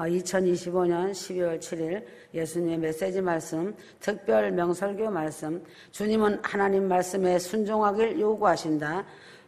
2025년 12월 7일 예수님의 메시지 말씀, 특별 명설교 말씀, 주님은 하나님 말씀에 순종하길 요구하신다.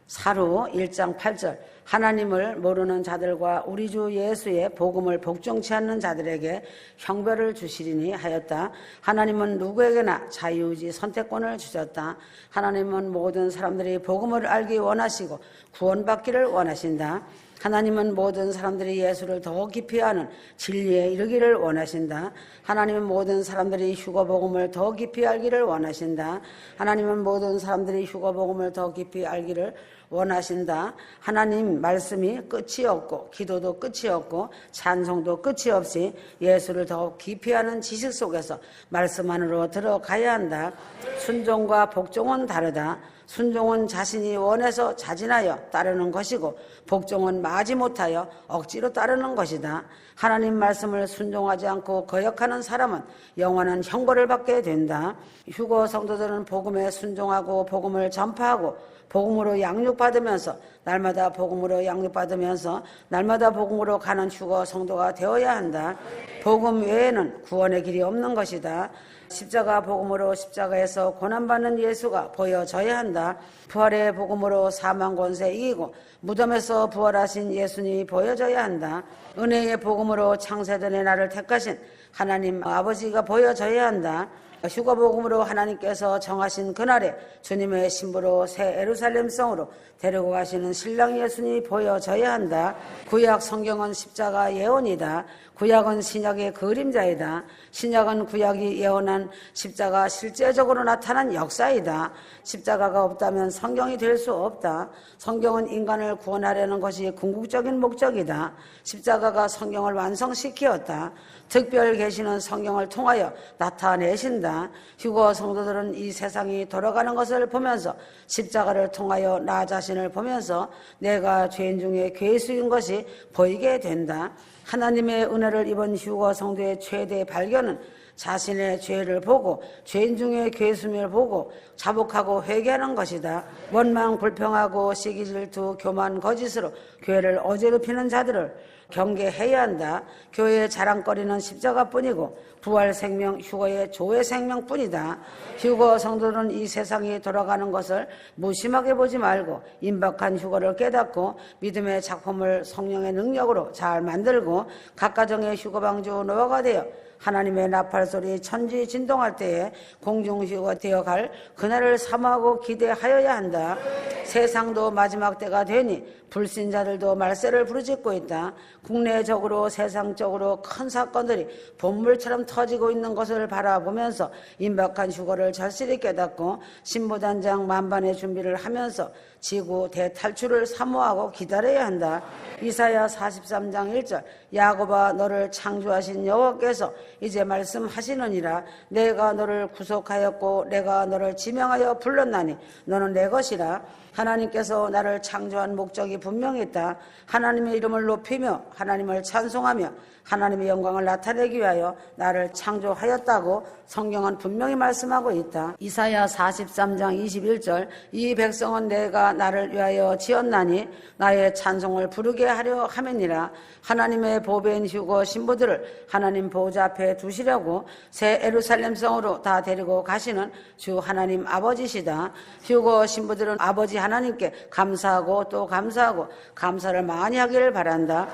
사루 1장 8절, 하나님을 모르는 자들과 우리 주 예수의 복음을 복종치 않는 자들에게 형벌을 주시리니 하였다. 하나님은 누구에게나 자유의지 선택권을 주셨다. 하나님은 모든 사람들이 복음을 알기 원하시고 구원받기를 원하신다. 하나님은 모든 사람들이 예수를 더 깊이 아는 진리에 이르기를 원하신다. 하나님은 모든 사람들이 휴거복음을 더 깊이 알기를 원하신다. 하나님은 모든 사람들이 휴거복음을 더 깊이 알기를 원하신다. 하나님 말씀이 끝이 없고 기도도 끝이 없고 찬송도 끝이 없이 예수를 더 깊이 아는 지식 속에서 말씀 안으로 들어가야 한다. 순종과 복종은 다르다. 순종은 자신이 원해서 자진하여 따르는 것이고 복종은 마지못하여 억지로 따르는 것이다. 하나님 말씀을 순종하지 않고 거역하는 사람은 영원한 형벌을 받게 된다. 휴거 성도들은 복음에 순종하고 복음을 전파하고 복음으로 양육받으면서 날마다 복음으로 양육받으면서 날마다 복음으로 가는 휴거 성도가 되어야 한다. 복음 외에는 구원의 길이 없는 것이다. 십자가 복음으로 십자가에서 고난받는 예수가 보여져야 한다. 부활의 복음으로 사망 권세 이기고 무덤에서 부활하신 예수님이 보여져야 한다. 은혜의 복음으로 창세전에 나를 택하신 하나님 아버지가 보여져야 한다. 휴거복음으로 하나님께서 정하신 그날에 주님의 신부로 새 예루살렘 성으로 데리고 가시는 신랑 예수님이 보여져야 한다. 구약 성경은 십자가 예언이다. 구약은 신약의 그림자이다. 신약은 구약이 예언한 십자가 실제적으로 나타난 역사이다. 십자가가 없다면 성경이 될 수 없다. 성경은 인간을 구원하려는 것이 궁극적인 목적이다. 십자가가 성경을 완성시키었다. 특별 계시는 성경을 통하여 나타내신다. 휴거 성도들은 이 세상이 돌아가는 것을 보면서 십자가를 통하여 나 자신을 보면서 내가 죄인 중에 괴수인 것이 보이게 된다. 하나님의 은혜를 입은 휴거 성도의 최대 발견은 자신의 죄를 보고 죄인 중에 괴수임을 보고 자복하고 회개하는 것이다. 원망 불평하고 시기 질투 교만 거짓으로 교회를 어지럽히는 자들을 경계해야 한다. 교회의 자랑거리는 십자가뿐이고 부활 생명 휴거의 조회 생명뿐이다. 휴거 성도는 이 세상이 돌아가는 것을 무심하게 보지 말고 임박한 휴거를 깨닫고 믿음의 작품을 성령의 능력으로 잘 만들고 각 가정의 휴거방주 노아가 되어 하나님의 나팔소리 천지 진동할 때에 공중휴거가 되어갈 그날을 사모하고 기대하여야 한다. 세상도 마지막 때가 되니 불신자들도 말세를 부르짖고 있다. 국내적으로 세상적으로 큰 사건들이 본물처럼 터지고 있는 것을 바라보면서 임박한 휴거를 절실히 깨닫고 신부단장 만반의 준비를 하면서 지구 대탈출을 사모하고 기다려야 한다. 이사야 43장 1절, 야곱아 너를 창조하신 여호와께서 이제 말씀하시느니라. 내가 너를 구속하였고 내가 너를 지명하여 불렀나니 너는 내 것이라. 하나님께서 나를 창조한 목적이 분명했다. 하나님의 이름을 높이며 하나님을 찬송하며 하나님의 영광을 나타내기 위하여 나를 창조하였다고 성경은 분명히 말씀하고 있다. 이사야 43장 21절, 이 백성은 내가 나를 위하여 지었나니 나의 찬송을 부르게 하려 함이니라. 하나님의 보배인 휴거 신부들을 하나님 보좌 앞에 두시려고 새 예루살렘 성으로 다 데리고 가시는 주 하나님 아버지시다. 휴거 신부들은 아버지 하나님께 감사하고 또 감사하고 감사를 많이 하기를 바란다.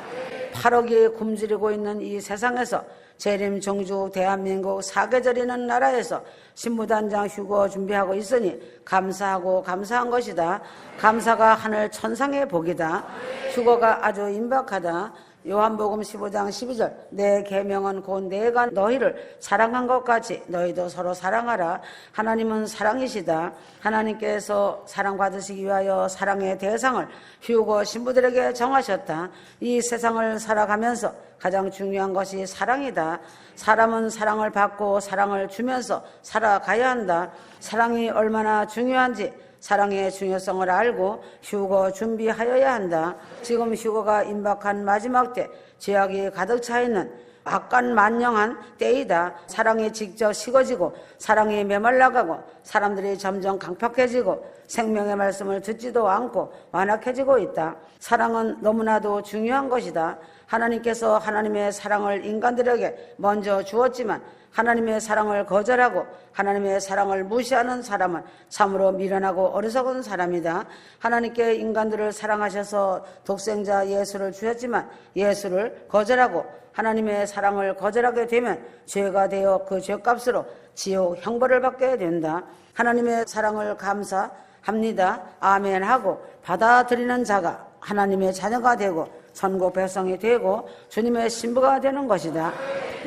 8억이 굶주리고 있는 이 세상에서 재림 종주 대한민국 사계절이는 나라에서 신부단장 휴거 준비하고 있으니 감사하고 감사한 것이다. 감사가 하늘 천상의 복이다. 휴거가 아주 임박하다. 요한복음 15장 12절, 내 계명은 곧 내가 너희를 사랑한 것 같이 너희도 서로 사랑하라. 하나님은 사랑이시다. 하나님께서 사랑받으시기 위하여 사랑의 대상을 휴거 신부들에게 정하셨다. 이 세상을 살아가면서 가장 중요한 것이 사랑이다. 사람은 사랑을 받고 사랑을 주면서 살아가야 한다. 사랑이 얼마나 중요한지 사랑의 중요성을 알고 휴거 준비하여야 한다. 지금 휴거가 임박한 마지막 때 죄악이 가득 차 있는 악간만영한 때이다. 사랑이 직접 식어지고 사랑이 메말라가고 사람들이 점점 강팍해지고 생명의 말씀을 듣지도 않고 완악해지고 있다. 사랑은 너무나도 중요한 것이다. 하나님께서 하나님의 사랑을 인간들에게 먼저 주었지만 하나님의 사랑을 거절하고 하나님의 사랑을 무시하는 사람은 참으로 미련하고 어리석은 사람이다. 하나님께 인간들을 사랑하셔서 독생자 예수를 주셨지만 예수를 거절하고 하나님의 사랑을 거절하게 되면 죄가 되어 그 죄값으로 지옥 형벌을 받게 된다. 하나님의 사랑을 감사합니다. 아멘 하고 받아들이는 자가 하나님의 자녀가 되고 선고 백성이 되고 주님의 신부가 되는 것이다.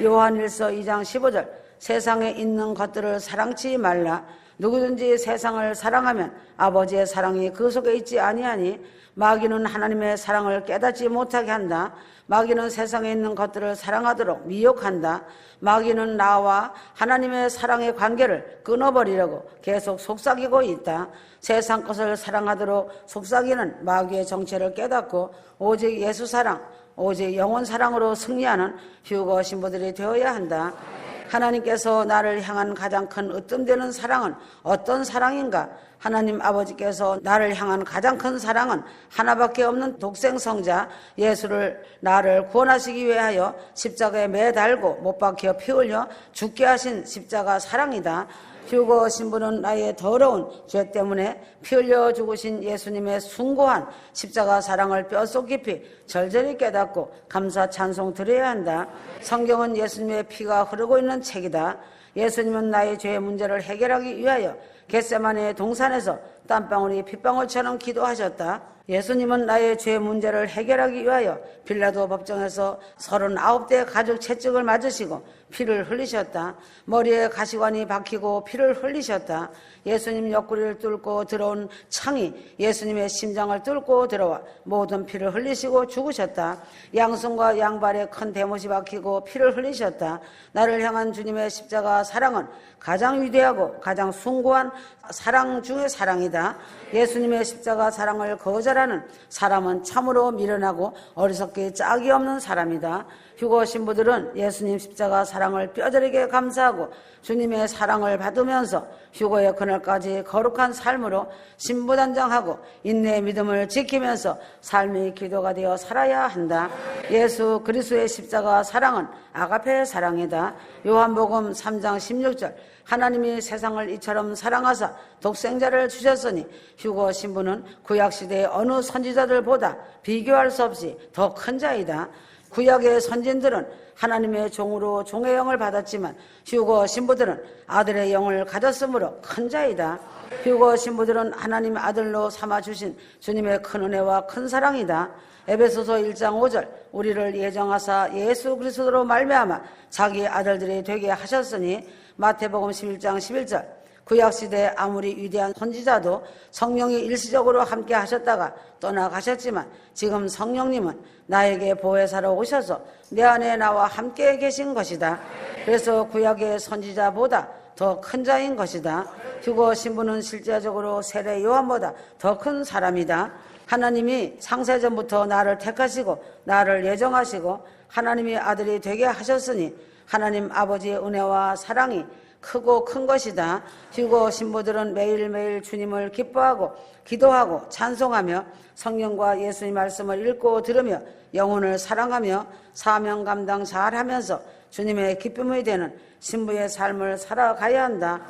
요한일서 2장 15절 세상에 있는 것들을 사랑치 말라. 누구든지 세상을 사랑하면 아버지의 사랑이 그 속에 있지 아니하니 마귀는 하나님의 사랑을 깨닫지 못하게 한다. 마귀는 세상에 있는 것들을 사랑하도록 미혹한다. 마귀는 나와 하나님의 사랑의 관계를 끊어버리려고 계속 속삭이고 있다. 세상 것을 사랑하도록 속삭이는 마귀의 정체를 깨닫고 오직 예수 사랑, 오직 영원 사랑으로 승리하는 휴거 신부들이 되어야 한다. 하나님께서 나를 향한 가장 큰 으뜸되는 사랑은 어떤 사랑인가? 하나님 아버지께서 나를 향한 가장 큰 사랑은 하나밖에 없는 독생성자 예수를 나를 구원하시기 위하여 십자가에 매달고 못 박혀 피 흘려 죽게 하신 십자가 사랑이다. 휴거 신부는 나의 더러운 죄 때문에 피 흘려 죽으신 예수님의 숭고한 십자가 사랑을 뼛속 깊이 절절히 깨닫고 감사 찬송 드려야 한다. 성경은 예수님의 피가 흐르고 있는 책이다. 예수님은 나의 죄의 문제를 해결하기 위하여 겟세마네 동산에서 땀방울이 핏방울처럼 기도하셨다. 예수님은 나의 죄 문제를 해결하기 위하여 빌라도 법정에서 39대 가죽 채찍을 맞으시고 피를 흘리셨다. 머리에 가시관이 박히고 피를 흘리셨다. 예수님 옆구리를 뚫고 들어온 창이 예수님의 심장을 뚫고 들어와 모든 피를 흘리시고 죽으셨다. 양손과 양발에 큰 대못이 박히고 피를 흘리셨다. 나를 향한 주님의 십자가 사랑은 가장 위대하고 가장 숭고한 사랑 중의 사랑이다. 예수님의 십자가 사랑을 거절하는 사람은 참으로 미련하고 어리석기 짝이 없는 사람이다. 휴거 신부들은 예수님 십자가 사랑을 뼈저리게 감사하고 주님의 사랑을 받으면서 휴거의 그날까지 거룩한 삶으로 신부단장하고 인내의 믿음을 지키면서 삶이 기도가 되어 살아야 한다. 예수 그리스도의 십자가 사랑은 아가페의 사랑이다. 요한복음 3장 16절 하나님이 세상을 이처럼 사랑하사 독생자를 주셨으니 휴거 신부는 구약시대의 어느 선지자들보다 비교할 수 없이 더 큰 자이다. 구약의 선진들은 하나님의 종으로 종의 영을 받았지만 휴거 신부들은 아들의 영을 가졌으므로 큰 자이다. 휴거 신부들은 하나님의 아들로 삼아주신 주님의 큰 은혜와 큰 사랑이다. 에베소서 1장 5절 우리를 예정하사 예수 그리스도로 말미암아 자기 아들들이 되게 하셨으니 마태복음 11장 11절 구약시대에 아무리 위대한 선지자도 성령이 일시적으로 함께 하셨다가 떠나가셨지만 지금 성령님은 나에게 보혜사로 오셔서 내 안에 나와 함께 계신 것이다. 그래서 구약의 선지자보다 더 큰 자인 것이다. 휴거 신부는 실제적으로 세례 요한보다 더 큰 사람이다. 하나님이 창세전부터 나를 택하시고 나를 예정하시고 하나님의 아들이 되게 하셨으니 하나님 아버지의 은혜와 사랑이 크고 큰 것이다. 휴거 신부들은 매일매일 주님을 기뻐하고 기도하고 찬송하며 성경과 예수의 말씀을 읽고 들으며 영혼을 사랑하며 사명 감당 잘하면서 주님의 기쁨이 되는 신부의 삶을 살아가야 한다.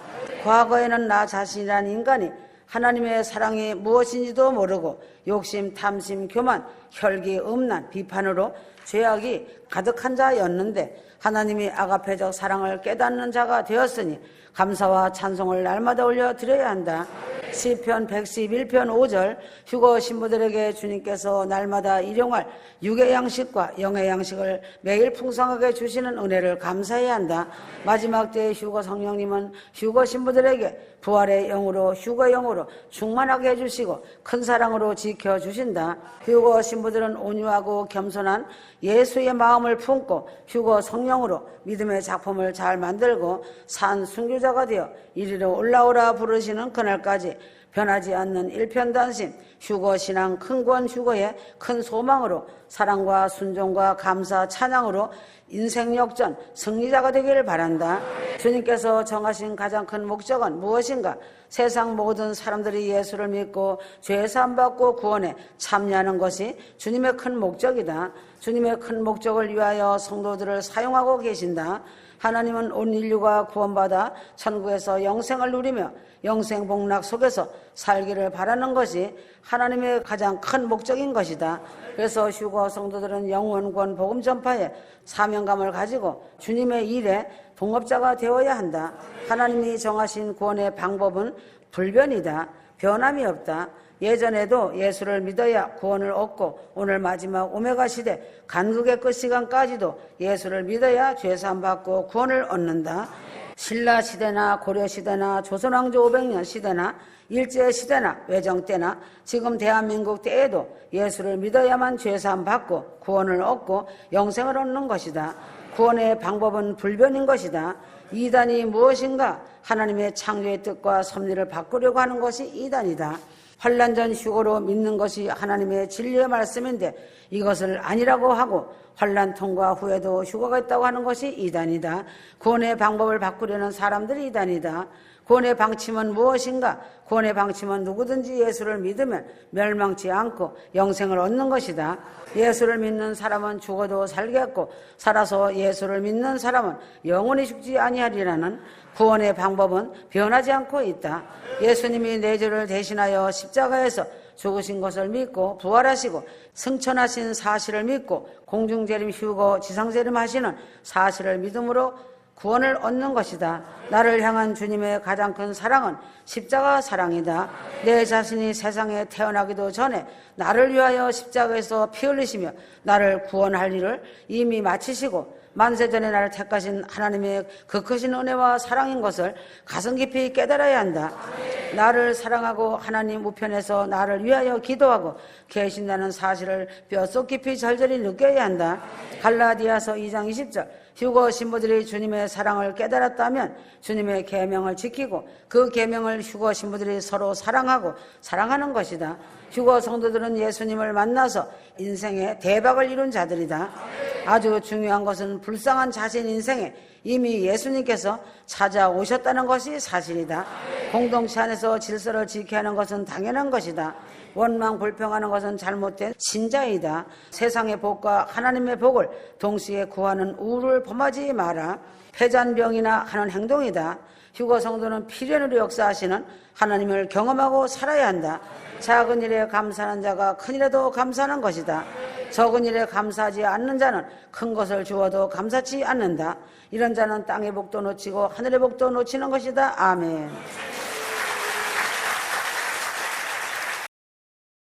과거에는 나 자신이라는 인간이 하나님의 사랑이 무엇인지도 모르고 욕심, 탐심, 교만, 혈기, 음란, 비판으로 죄악이 가득한 자였는데 하나님이 아가페적 사랑을 깨닫는 자가 되었으니 감사와 찬송을 날마다 올려드려야 한다. 시편 111편 5절 휴거 신부들에게 주님께서 날마다 일용할 육의 양식과 영의 양식을 매일 풍성하게 주시는 은혜를 감사해야 한다. 마지막 때의 휴거 성령님은 휴거 신부들에게 부활의 영으로 휴거의 영으로 충만하게 해주시고 큰 사랑으로 지켜주신다. 휴거 신부들은 온유하고 겸손한 예수의 마음을 품고 휴거 성령으로 믿음의 작품을 잘 만들고 산 순교자가 되어 이리로 올라오라 부르시는 그날까지 변하지 않는 일편단심 휴거 신앙 큰 권 휴거의 큰 소망으로 사랑과 순종과 감사 찬양으로 인생 역전 승리자가 되기를 바란다. 주님께서 정하신 가장 큰 목적은 무엇인가? 세상 모든 사람들이 예수를 믿고 죄 사함 받고 구원에 참여하는 것이 주님의 큰 목적이다. 주님의 큰 목적을 위하여 성도들을 사용하고 계신다. 하나님은 온 인류가 구원받아 천국에서 영생을 누리며 영생 복락 속에서 살기를 바라는 것이 하나님의 가장 큰 목적인 것이다. 그래서 휴거 성도들은 영원권 복음 전파에 사명감을 가지고 주님의 일에 동업자가 되어야 한다. 하나님이 정하신 구원의 방법은 불변이다. 변함이 없다. 예전에도 예수를 믿어야 구원을 얻고 오늘 마지막 오메가 시대 간국의 끝 시간까지도 예수를 믿어야 죄사함 받고 구원을 얻는다. 신라 시대나 고려 시대나 조선왕조 500년 시대나 일제 시대나 외정 때나 지금 대한민국 때에도 예수를 믿어야만 죄사함 받고 구원을 얻고 영생을 얻는 것이다. 구원의 방법은 불변인 것이다. 이단이 무엇인가? 하나님의 창조의 뜻과 섭리를 바꾸려고 하는 것이 이단이다. 환난전 휴거로 믿는 것이 하나님의 진리의 말씀인데 이것을 아니라고 하고 환난 통과 후에도 휴거가 있다고 하는 것이 이단이다. 구원의 방법을 바꾸려는 사람들이 이단이다. 구원의 방침은 무엇인가? 구원의 방침은 누구든지 예수를 믿으면 멸망치 않고 영생을 얻는 것이다. 예수를 믿는 사람은 죽어도 살겠고 살아서 예수를 믿는 사람은 영원히 죽지 아니하리라는 구원의 방법은 변하지 않고 있다. 예수님이 내 죄를 대신하여 십자가에서 죽으신 것을 믿고 부활하시고 승천하신 사실을 믿고 공중재림 휴거 지상재림 하시는 사실을 믿음으로 구원을 얻는 것이다. 나를 향한 주님의 가장 큰 사랑은 십자가 사랑이다. 내 자신이 세상에 태어나기도 전에 나를 위하여 십자가에서 피 흘리시며 나를 구원할 일을 이미 마치시고 만세전에 나를 택하신 하나님의 그 크신 은혜와 사랑인 것을 가슴 깊이 깨달아야 한다. 나를 사랑하고 하나님 우편에서 나를 위하여 기도하고 계신다는 사실을 뼛속 깊이 절절히 느껴야 한다. 갈라디아서 2장 20절 휴거 신부들이 주님의 사랑을 깨달았다면 주님의 계명을 지키고 그 계명을 휴거 신부들이 서로 사랑하고 사랑하는 것이다. 휴거 성도들은 예수님을 만나서 인생의 대박을 이룬 자들이다. 아주 중요한 것은 불쌍한 자신 인생에 이미 예수님께서 찾아오셨다는 것이 사실이다. 공동체 안에서 질서를 지켜야 하는 것은 당연한 것이다. 원망 불평하는 것은 잘못된 신자이다. 세상의 복과 하나님의 복을 동시에 구하는 우를 범하지 마라. 패잔병이나 하는 행동이다. 휴거 성도는 필연으로 역사하시는 하나님을 경험하고 살아야 한다. 작은 일에 감사하는 자가 큰 일에도 감사하는 것이다. 적은 일에 감사하지 않는 자는 큰 것을 주어도 감사치 않는다. 이런 자는 땅의 복도 놓치고 하늘의 복도 놓치는 것이다. 아멘.